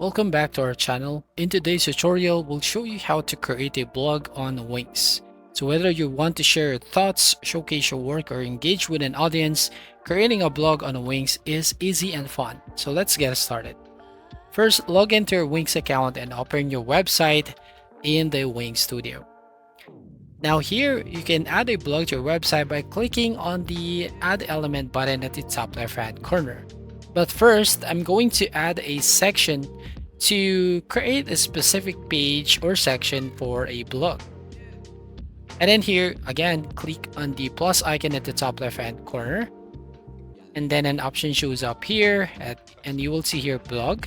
Welcome back to our channel. In today's tutorial, we'll show you how to create a blog on Wings. So whether you want to share your thoughts, showcase your work, or engage with an audience, creating a blog on Wings is easy and fun. So let's get started. First, log into your Wings account and open your website in the Wings Studio. Now here, you can add a blog to your website by clicking on the Add Element button at the top left-hand corner. But first, I'm going to add a section to create a specific page or section for a blog. And then here, again, click on the plus icon at the top left-hand corner. And then an option shows up here, and you will see here blog.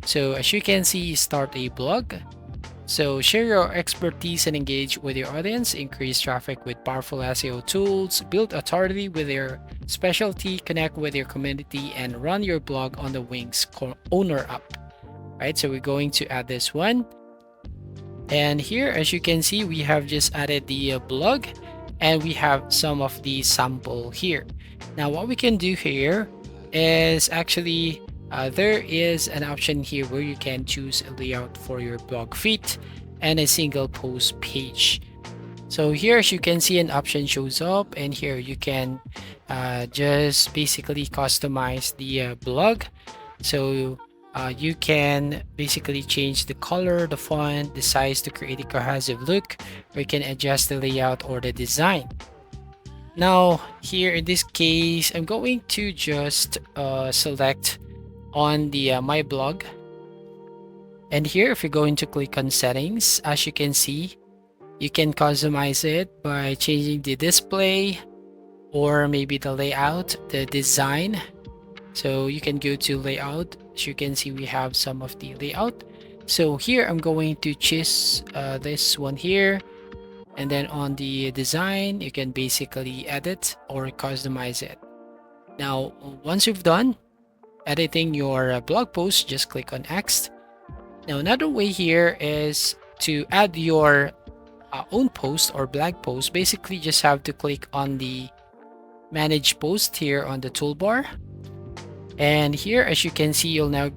So as you can see, start a blog. So share your expertise and engage with your audience, increase traffic with powerful SEO tools, build authority with your specialty, connect with your community, and run your blog on the Wings owner app. Right, so we're going to add this one. And here, as you can see, we have just added the blog, and we have some of the sample here. Now what we can do here is actually there is an option here where you can choose a layout for your blog feed and a single post page. So here, as you can see, an option shows up, and here you can just basically customize the blog. So you can basically change the color, the font, the size to create a cohesive look, or you can adjust the layout or the design. Now here in this case, I'm going to just select on the my blog, and here if you're going to click on settings, as you can see, you can customize it by changing the display or maybe the layout, the design. So you can go to layout. As you can see, we have some of the layout. So here I'm going to choose this one here, and then on the design you can basically edit or customize it. Now once you've done editing your blog post, just click on Next. Now another way here is to add your own post or blog post. Basically just have to click on the manage post here on the toolbar, and here as you can see, you'll now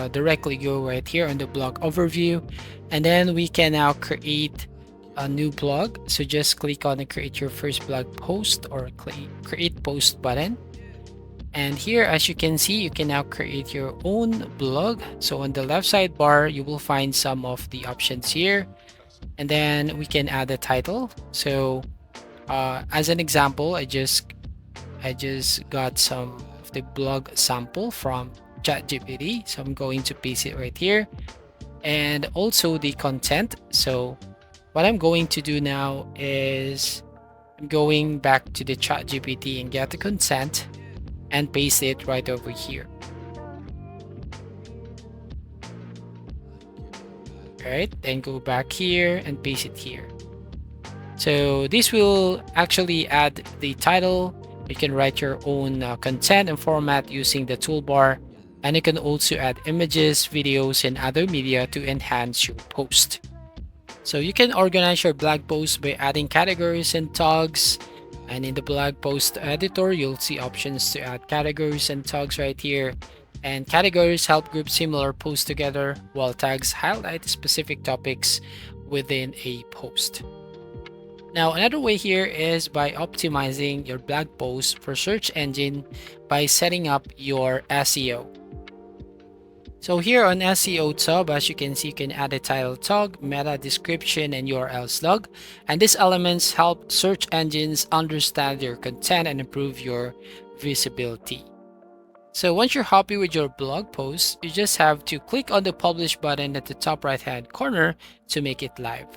directly go right here on the blog overview, and then we can now create a new blog. So just click on the create your first blog post or create post button. And here, as you can see, you can now create your own blog. So on the left sidebar, you will find some of the options here. And then we can add a title. So as an example, I just got some of the blog sample from ChatGPT. So I'm going to paste it right here. And also the content. So what I'm going to do now is I'm going back to the ChatGPT and get the content and paste it right over here. Alright, then go back here and paste it here. So this will actually add the title. You can write your own content and format using the toolbar, and you can also add images, videos, and other media to enhance your post. So you can organize your blog post by adding categories and tags. And in the blog post editor, you'll see options to add categories and tags right here. And categories help group similar posts together, while tags highlight specific topics within a post. Now another way here is by optimizing your blog post for search engine by setting up your SEO. So here on SEO tab, as you can see, you can add a title tag, meta description, and URL slug. And these elements help search engines understand your content and improve your visibility. So once you're happy with your blog post, you just have to click on the publish button at the top right hand corner to make it live.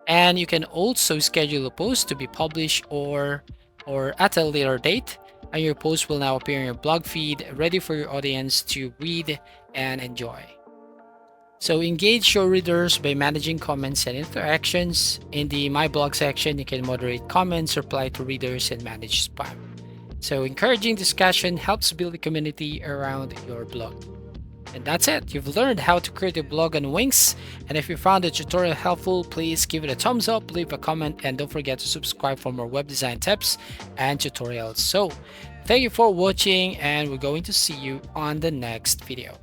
And you can also schedule a post to be published or at a later date, and your post will now appear in your blog feed, ready for your audience to read and enjoy. So engage your readers by managing comments and interactions. In the My Blog section, you can moderate comments, reply to readers, and manage spam. So encouraging discussion helps build a community around your blog. And that's it. You've learned how to create a blog on Wings. And if you found the tutorial helpful, please give it a thumbs up, leave a comment, and don't forget to subscribe for more web design tips and tutorials. So thank you for watching, and we're going to see you on the next video.